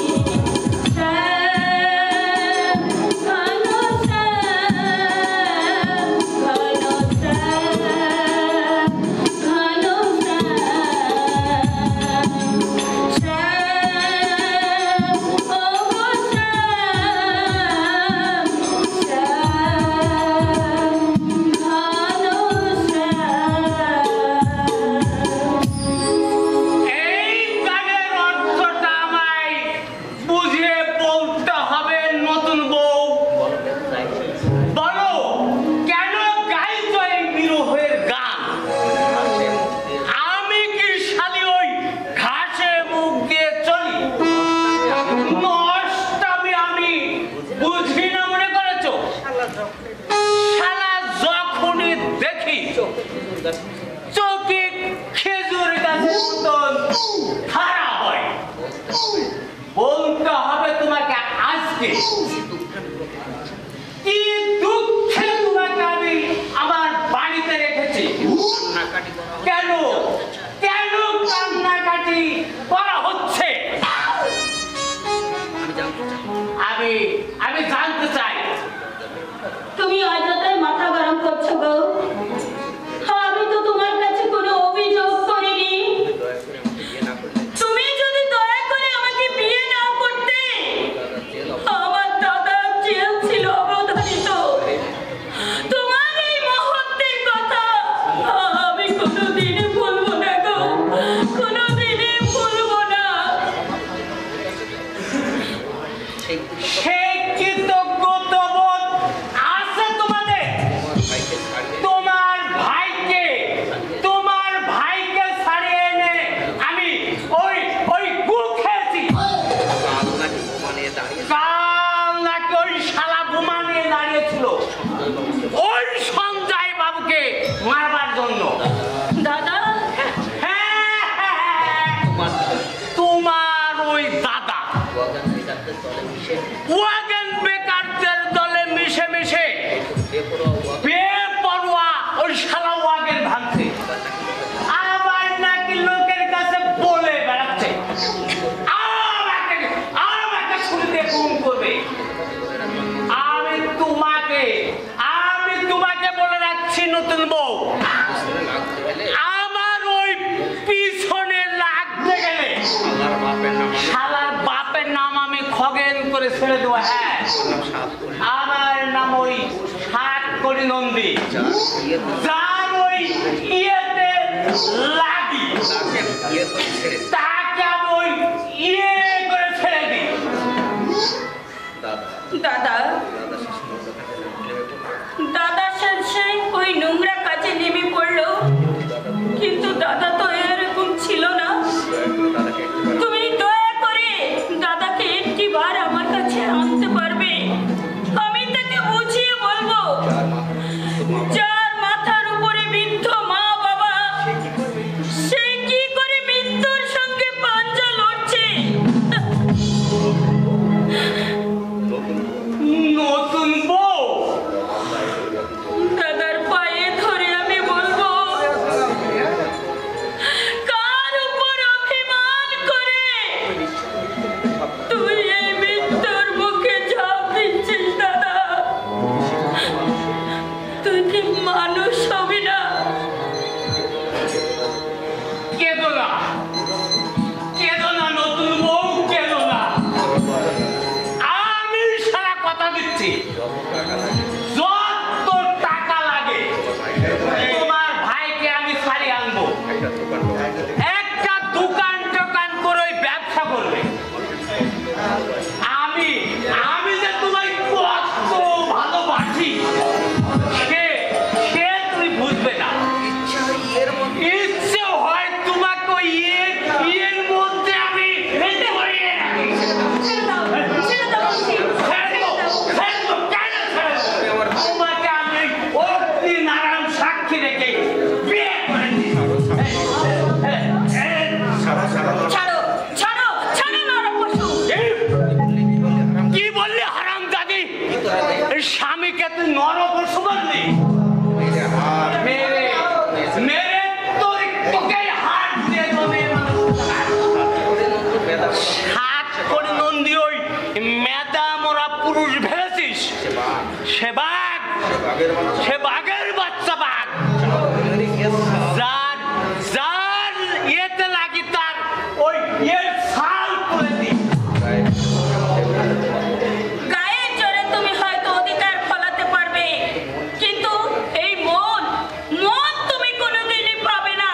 [SPEAKER 3] শ্যাম ঘন শ্যাম, ঘন শ্যাম, ঘন শ্যাম, শ্যাম ও শ্যাম, শ্যাম ঘন শ্যাম।
[SPEAKER 6] এই গানের অর্থটা আমায় বুঝিয়ে বলতে হবে নতুন বউ। বলো কেন গাইছো এই বিরহের গান? আমি কি শালি ওই ঘাসে মুখ দিয়ে চলি? নষ্টামি আমি বুঝি না মনে করেছো? শালা যখনই দেখি চোখে খেজুর গাছের মতন খাড়া হয়। বলতে হবে তোমাকে আজকে কি দুঃখে তোমাকে আমি আমার বাড়িতে রেখেছি। কেন কেন কান্নাকাটি করা হচ্ছে আমি জানতে চাই।
[SPEAKER 3] তুমি অযথাই মাথা গরম করছো গো। আমি তো তোমার কাছে কোনো অভিযোগ করিনি। তুমি যদি দয়া করে আমাকে বিয়ে না করতে, আমার দাদা জেল ছিল অবধারিত। তোমার এই মুহূর্তের কথা আমি কোনোদিনই ভুলবো না গো, কোনোদিনই ভুলবো না।
[SPEAKER 6] সেই কৃতজ্ঞতাবোধ আছে তোমাদের? তোমার ভাইকে ছাড়িয়ে এনে আমি ওই গু খেয়েছি। ওয়াগেন বেকারদের দলে মিশে মিশে বেপরোয়া ওই শালা ওয়াগেন ভাঙছে, আবার নাকি লোকের কাছে বলে বেড়াচ্ছে আমাকে শুনতে ঘুম করবে। আমি তোমাকে বলে রাখছি নতুন বউ, আমার ওই পিছনে লাগতে গেলে শালার বাপের নাম আমি খগেন করে ছেড়ে দেবো। হ্যাঁ, আমার নাম ওই 7 কোটি নন্দী, যার ওই ইয়েতে লাগি তাকে আমি ওই ইয়ে করে ছেড়ে দিই।
[SPEAKER 3] দাদা দাদা সেই ওই নোংরা কাজে নেমে পড়লো, কিন্তু দাদা তো এরকম ছিল না। তুমি দয়া করে দাদাকে একটি বার আমার কাছে আনতে পারবে? আমি তাকে বুঝিয়ে বলবো, যার মাথার উপরে বৃদ্ধ মা বাবা, সে কি করে মৃত্যুর সঙ্গে পাঞ্জা লড়ছে।
[SPEAKER 6] নতুন বউ
[SPEAKER 3] দাদার পায়ে ধরে আমি বলবো, কার উপর অভিমান করে তুই এই মৃত্যুর মুখে ঝাঁপ দিচ্ছিস? দাদা, তুই কি মানুষ হবি না?
[SPEAKER 6] কেঁদো না, কেঁদো না নতুন বউ, কেঁদো না। আমি সারা কথা দিচ্ছি, যত টাকা লাগে তোমার ভাইকে আমি ছাড়িয়ে আনবো। একটা দোকান টোকান করে ওই ব্যবসা করবে। আমি যে তোমায় কত ভালোবাসি সে তুমি বুঝবে না। ইচ্ছে হয় তোমাকে ওই ইয়ের মধ্যে আমি হেঁটে পড়িয়ে রাখি। তোমাকে আমি অগ্নি নারায়ণ সাক্ষী রেখে বিয়ে করে দিই।
[SPEAKER 3] ছাড়ো ছাড়ো ছাড়ো নরপশু।
[SPEAKER 6] কি বললি হারামজাদি? স্বামীকে তুই নরপশু বললি? মেরে তোকে হাত দিয়ে তুমি 7 কোটি নন্দী ওই মেদা মোরা পুরুষ ভেবেছিস? সে বাঘের বাচ্চা বাঘ, যার ইয়েতে লাগি তার ওই ইয়ের ছাল করে দিই।
[SPEAKER 3] গায়ে জোরে তুমি হয়তো অধিকার ফলাতে পারবে, কিন্তু এই মন তুমি কোনোদিনই পাবে না।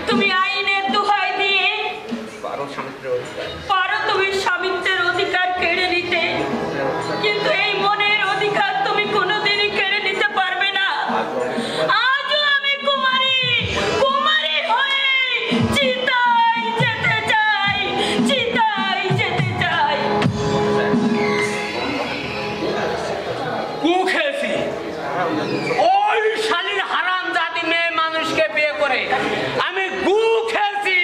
[SPEAKER 3] তুমি আইনের দোহাই দিয়ে পারো তুমি স্বামিত্বের অধিকার কেড়ে নিতে, কিন্তু এই মনের অধিকার তুমি কোনোদিনই কেড়ে নিতে পারবে না। আজও আমি কুমারী হয়ে চিতায় যেতে চাই, চিতায় যেতে চাই।
[SPEAKER 6] কু খেয়েছি ওই শালীর হারামজাদি মেয়ে মানুষকে বিয়ে করে আমি গু খেয়েছি।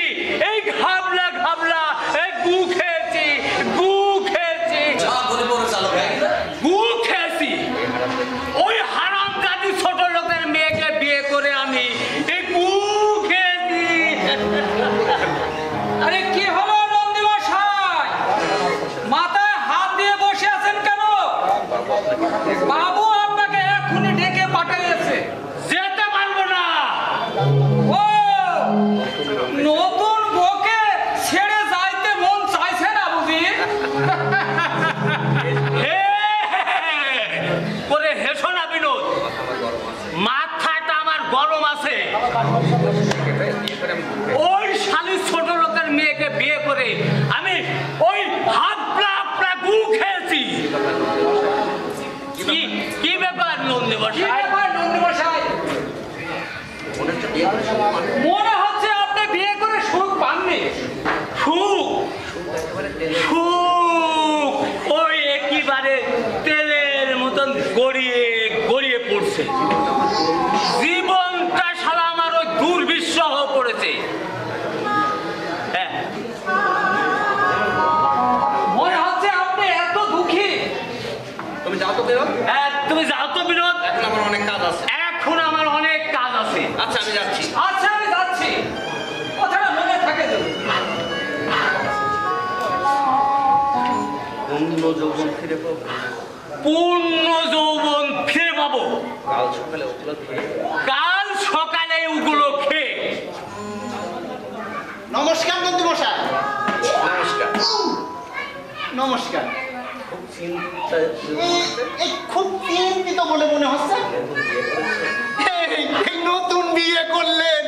[SPEAKER 6] এই ঘাবলা এই গু খেয়েছি, গু খেয়েছি। ওই হারামজাদি ছোট লোকের মেয়েকে বিয়ে করে আমি এই গু খেয়েছি।
[SPEAKER 7] আরে কি হলো নন্দী মশাই, মাথায় হাত দিয়ে বসে আছেন কেন? বাবু আপনাকে এক্ষুনি ডেকে পাঠিয়েছে।
[SPEAKER 6] যেতে পারবো না।
[SPEAKER 7] ও নতুন বউকে ছেড়ে যাইতে মন চাইছে না বুঝি?
[SPEAKER 6] করে হেসো না বিনোদ, মাথাটা আমার গরম আছে। ওই শালী ছোট লোকের মেয়েকে বিয়ে করে আমি ওই হাবলা গু খেয়েছি। কি ব্যাপার নন্দী মশাই?
[SPEAKER 7] মনে হচ্ছে আপনি বিয়ে করে সুখ পাননি।
[SPEAKER 6] সুখ ওই একেবারে তেলের মতন গড়িয়ে পড়ছে। জীবনটা শালা আমার ওই দুর্বিষহ পড়েছে।
[SPEAKER 7] মনে হচ্ছে আপনি
[SPEAKER 4] তো বিনোদ।
[SPEAKER 6] তুমি যাও তো বিনোদ,
[SPEAKER 4] এখন আমার অনেক কাজ আছে।
[SPEAKER 6] এখন আমার অনেক কাজ আছে।
[SPEAKER 4] আচ্ছা আমি যাচ্ছি।
[SPEAKER 7] আচ্ছা আমি যাচ্ছি, কথাটা মনে থাকে তো।
[SPEAKER 4] পূর্ণ যৌবন ফিরে পাবো,
[SPEAKER 6] পূর্ণ যৌবন ফিরে পাবো
[SPEAKER 4] কাল সকালে ওগুলো খেয়ে।
[SPEAKER 6] কাল সকালে ওগুলো খেয়ে।
[SPEAKER 8] নমস্কার বন্ধু মশাই।
[SPEAKER 4] নমস্কার।
[SPEAKER 8] নমস্কার।
[SPEAKER 4] খুব চিন্তা
[SPEAKER 8] এই খুব চিন্তিত বলে মনে হচ্ছে। এই নতুন বিয়ে করলেন,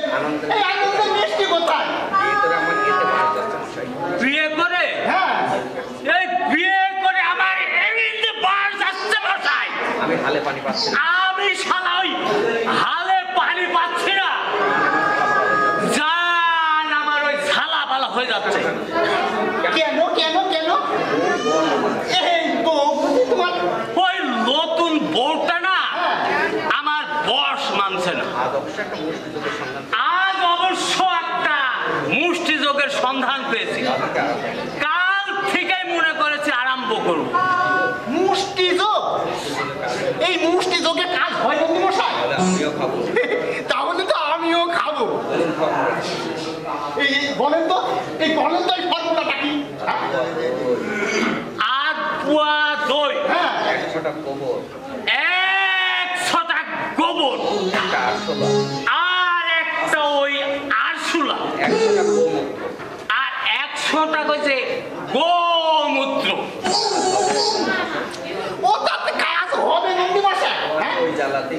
[SPEAKER 8] এই আনন্দের মিষ্টি কোথায়?
[SPEAKER 4] বিয়ে করে আমার খেতে পারা যাচ্ছে মশাই।
[SPEAKER 6] বিয়ে করে,
[SPEAKER 8] হ্যাঁ
[SPEAKER 6] এই বিয়ে করে আমার এমনিতে বার যাচ্ছে মশাই।
[SPEAKER 4] আমি হালে পানি পাচ্ছি না।
[SPEAKER 6] আমি শালা ওই হালে পানি পাচ্ছি না, জান আমার ওই ঝালা পালা হয়ে যাচ্ছে।
[SPEAKER 8] কেন কেন কেন? এই বউ তোমার
[SPEAKER 6] ওই নতুন বউটা না আমার বস মানছে না। আজ অবশ্য একটা মুষ্টিযোগের সন্ধান পেয়েছি, কাল থেকেই মনে করেছি আরম্ভ করব।
[SPEAKER 8] মুষ্টি যোগ? এই মুষ্টি যোগে কাজ হয় বন্ধু মশাই?
[SPEAKER 4] আমিও খাবো।
[SPEAKER 8] তাহলে তো আমিও খাবো। এই বলেন তো, এই বলেন তো এই ফর্মুলাটা কি?
[SPEAKER 6] আধ পোয়া দই,
[SPEAKER 8] হ্যাঁ
[SPEAKER 4] 100টা গোবর,
[SPEAKER 6] 100টা গোবর,
[SPEAKER 4] একটা আরশোলা,
[SPEAKER 6] আর একটা ওই আরশুলা,
[SPEAKER 4] 100টা গোমূত্র,
[SPEAKER 6] আর 100টা কইছে গোমূত্র।
[SPEAKER 8] ও তাতে কাজ হবে বন্ধু মশাই? হ্যাঁ
[SPEAKER 4] ওই জ্বালাতে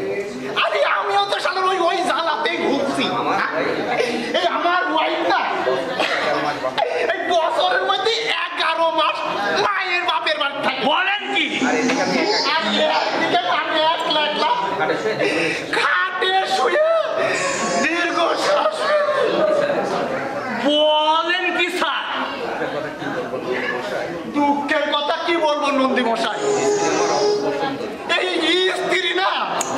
[SPEAKER 8] আরে আমিও তো শালার ওই জ্বালাতেই ঘুরছি। এই আমার ওয়াইফ না এই বছরের মধ্যে 11 মাস মায়ের বাপের বাড়ি থাকে।
[SPEAKER 6] বলেন কি?
[SPEAKER 4] আর এদিকে আমি একা
[SPEAKER 8] আর একদিকে আমি একলা একলা
[SPEAKER 4] খাটে শুয়ে দেখি।
[SPEAKER 8] খাটে শুয়ে দীর্ঘশ্বাস।
[SPEAKER 6] বলেন কি স্যার?
[SPEAKER 8] দুঃখের কথা কি বলবো নন্দী মশাই, এই স্ত্রী না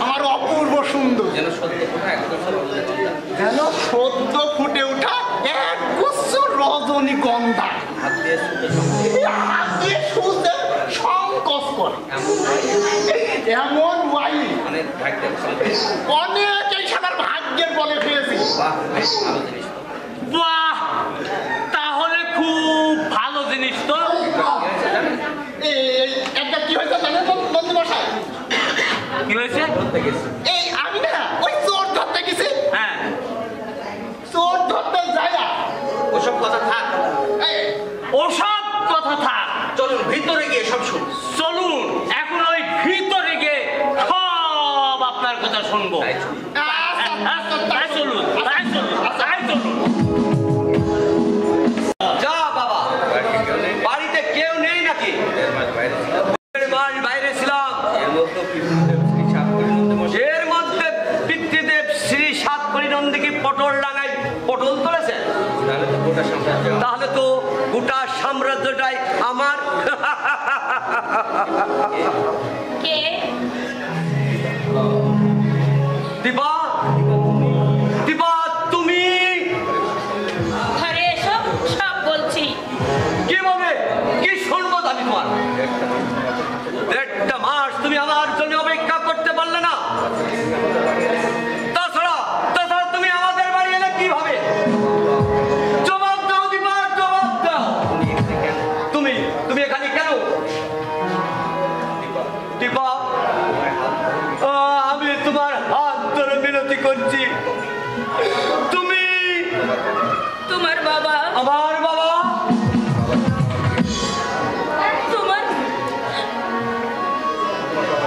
[SPEAKER 8] আমার অপূর্ব সুন্দর,
[SPEAKER 4] যেন সত্য কথা এক বছর বললে
[SPEAKER 8] যেন সদ্য ফুটে ওঠা এক গুচ্ছ রজনীগন্ধা।
[SPEAKER 4] হাত দিয়ে শুতে শুতে
[SPEAKER 8] এই হাত দিয়ে শুতে সংকোচ করে। এমন ওয়াইফ
[SPEAKER 4] অনেক ভাগ্যের ফল।
[SPEAKER 8] অনেক এই সাদার ভাগ্যের বলে পেয়েছি।
[SPEAKER 4] বাহ, বেশ ভালো জিনিস তো।
[SPEAKER 6] বাহ, তাহলে খুব ভালো জিনিস তো।
[SPEAKER 8] এই একটা কি হয়েছে জানেন বন্ধু মশাই?
[SPEAKER 6] কি হয়েছে?
[SPEAKER 4] ধরতে গেছি।
[SPEAKER 8] এই আমি না ওই চোর ধরতে গেছি,
[SPEAKER 6] হ্যাঁ,
[SPEAKER 8] চোর ধরতে যায় না।
[SPEAKER 4] ওসব কথা থাক,
[SPEAKER 8] এই,
[SPEAKER 6] ওসব কথা থাক,
[SPEAKER 4] চলুন ভিতরে গিয়ে সব শুন।
[SPEAKER 6] চলুন এখন ওই ভিতরে গিয়ে সব আপনার কথা শুনবো। তাই চলুন, তাই চলুন, তাই চলুন।
[SPEAKER 4] যা বাবা, বাড়িতে কেউ নেই নাকি? বাইরে ছিলাম। এর মধ্যে পিতৃদেব শ্রী সাতকড়ি নন্দী কি পটল ডাঙায় পটল তুলেছে? তাহলে তো গোটা সাম্রাজ্যটাই আমার।
[SPEAKER 3] কে?
[SPEAKER 4] দিবা, দিবা তুমি
[SPEAKER 3] ঘরে এসো, সব বলছি।
[SPEAKER 4] কিভাবে কি শুনবো আমি তোমার? 1.5 মাস তুমি আমার জন্য অপেক্ষা করতে পারলে না। তাছাড়া তুমি আমাদের বাড়ি এলে কিভাবে? জবাব দাও দিবা, জবাব দাও। তুমি এখানে কেন? দিবা, আমি তোমার হাত ধরে বিনতি করছি। তুমি
[SPEAKER 3] তোমার বাবা,
[SPEAKER 4] আমার বাবা।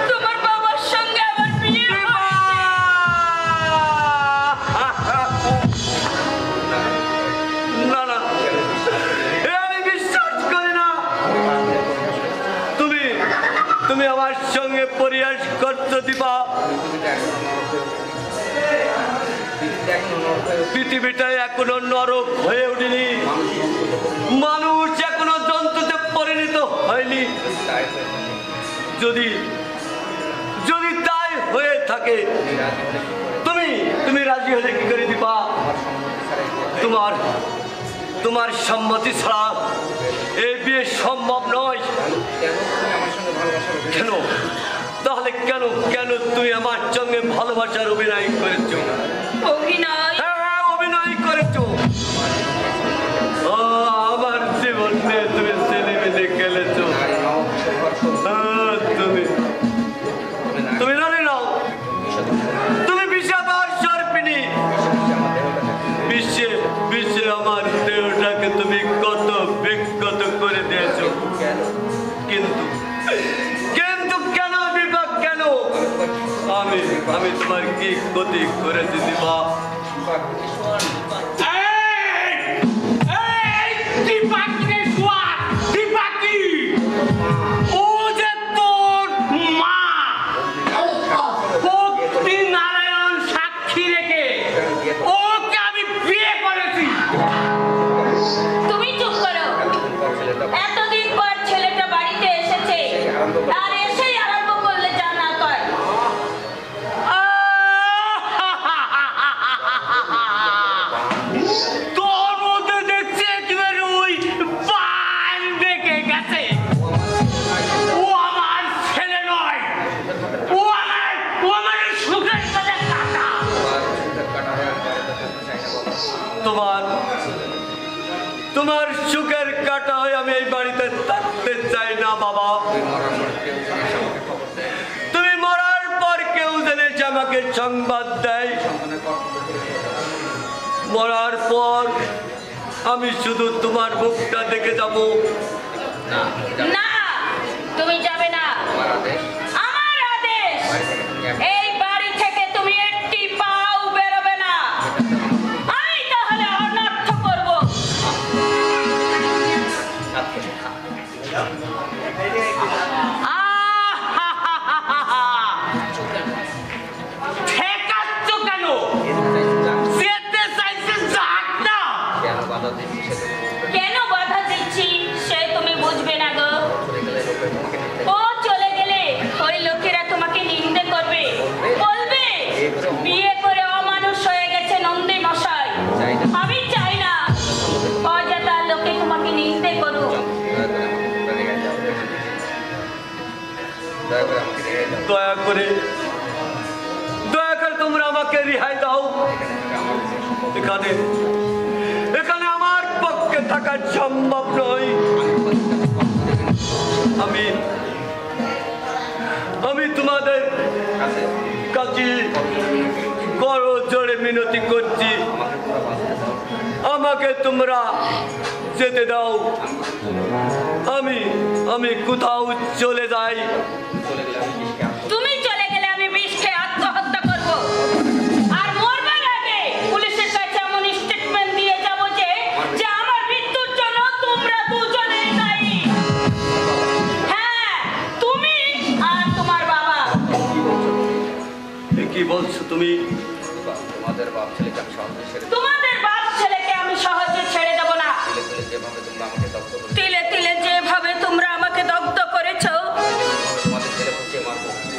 [SPEAKER 3] তোমার বাবার সঙ্গে আমার বিয়ে হয়েছে।
[SPEAKER 4] না না, এ আমি বিশ্বাস করি না। তুমি আমার সঙ্গে পরিহাস করছো দিবা। পৃথিবীটা এখনো নরক হয়ে ওঠেনি, মানুষ এখনো জন্তুতে পরিণত হয়নি। যদি তাই হয়ে থাকে তুমি রাজি হলে কি করে দিবা? তোমার সম্মতি ছাড়া এই বিয়ে সম্ভব নয়। কেন কেন কেন তুই আমার সঙ্গে ভালোবাসার অভিনয় করেছো?
[SPEAKER 3] অভিনয়?
[SPEAKER 4] হ্যাঁ, অভিনয় করেছো। আমার জীবন নিয়ে তুমি সিনেমিনে খেলেছো। তুমি জানি নাও, তুমি বিষাদার সর্পিণী। বিশ্বে আমার দেহটাকে তুমি কত বিক্ষত করে দিয়েছো। কিন্তু কেন বিভাগ, কেন? আমি তোমার কি ক্ষতি করেছি দিবা?
[SPEAKER 3] এতদিন পর ছেলেটা বাড়িতে এসেছে, আর এসেই আরম্ভ করলে জানা কয়।
[SPEAKER 6] তোর মধ্যে দেখছে একেবারে ওই পান দেখে গেছে। ও আমার ছেলে নয়, ও আমার সুখের সাথে কাটা।
[SPEAKER 4] তোমার সুখের কাটা হয়ে আমি এই বাড়িতে থাকতে চাই না বাবা। তুমি মরার পর কেউ জেনেছে আমাকে সংবাদ দেয়, মরার পর আমি শুধু তোমার মুখটা দেখে যাব।
[SPEAKER 3] না, তুমি যাবে না। আমার আদেশ, এই বাড়ি থেকে তুমি একটি পাও বেরোবে না। আমি তাহলে অনর্থ করব।
[SPEAKER 6] ঠেকাচ্ছ কেন? যেতে চাইছে যাক না।
[SPEAKER 3] কেন বাধা দিচ্ছি সে তুমি বুঝবে না গো। ও চলে গেলে ওই লোকেরা তোমাকে নিন্দে করবে, বলবে বিয়ে করে অমানুষ হয়ে গেছে নন্দী মশাই। আমি চাই না অযথা লোকে তোমাকে নিন্দে করুক।
[SPEAKER 4] দয়া করে তোমরা আমাকে রেহাই দাও। এখানে আমার পক্ষে থাকা সম্ভব নয়। আমি তোমাদের কাছে করো জোরে মিনতি করছি, আমাকে তোমরা যেতে দাও। আমি কোথাও চলে যাই।
[SPEAKER 3] তুমি চলে গেলে আমি বিষ খেয়ে আত্মহত্যা করব, আর মরবার আগে পুলিশের কাছে এমন স্টেটমেন্ট দিয়ে যাব যে আমার মৃত্যুর জন্য তোমরা দুজনেই দায়ী। হ্যাঁ, তুমি আর তোমার বাবা।
[SPEAKER 4] কি বলছো তুমি?
[SPEAKER 3] তোমাদের বাপ ছেলেকে আমি সহজে ছেড়ে দেব না। তিলে তিলে যেভাবে তোমরা আমাকে দগ্ধ করেছো,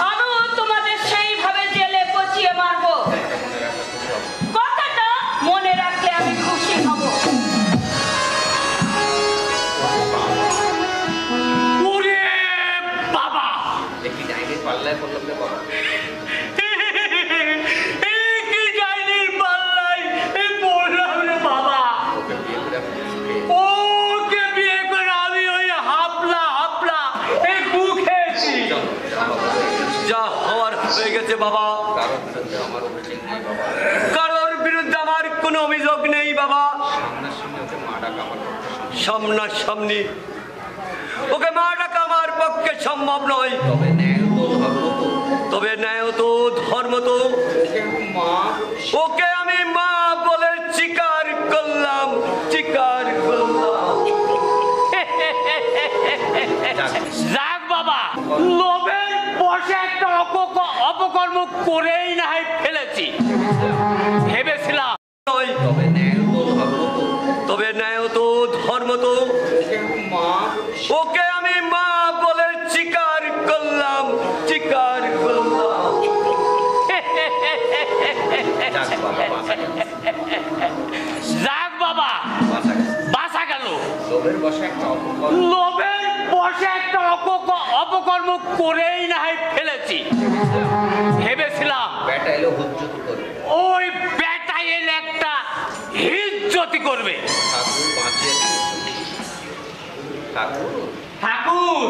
[SPEAKER 3] আমিও তোমাদের সেইভাবে জেলে পচিয়ে মারবো। কথাটা মনে রাখলে আমি খুশি হব।
[SPEAKER 6] ওরে বাবা,
[SPEAKER 8] দেখি ডাইনির পাল্লায় পড়লাম রে বাবা।
[SPEAKER 6] কি ডাইনির পাল্লায় পড়লাম রে বাবা। ওকে বিয়ে করে আমি ওই হাপলা গু খেয়েছি।
[SPEAKER 4] যা হওয়ার হয়ে গেছে বাবা। কারোর বিরুদ্ধে আমার কোনো অভিযোগ নেই বাবা। সামনাসামনি ওকে মা ডাকা আমার পক্ষে সম্ভব নয়। তবে ন্যায় তো ধর্ম তো, ওকে আমি মা বলে স্বীকার করলাম।
[SPEAKER 6] যাক বাবা, লোভের বসে একটা অপকর্ম করেই না হয় ফেলেছি। ভেবেছিলাম
[SPEAKER 4] তবে ন্যায় তো ধর্ম তো, ওকে আমি মা বলে স্বীকার করলাম।
[SPEAKER 6] যাক বাবা, বাঁচা গেল। লোভের বসে একটা অপকর্ম করেই না হয় ফেলেছি। ভেবেছিলাম ওই বেটা এলে একটা হিজ্জতি করবে। ঠাকুর ঠাকুর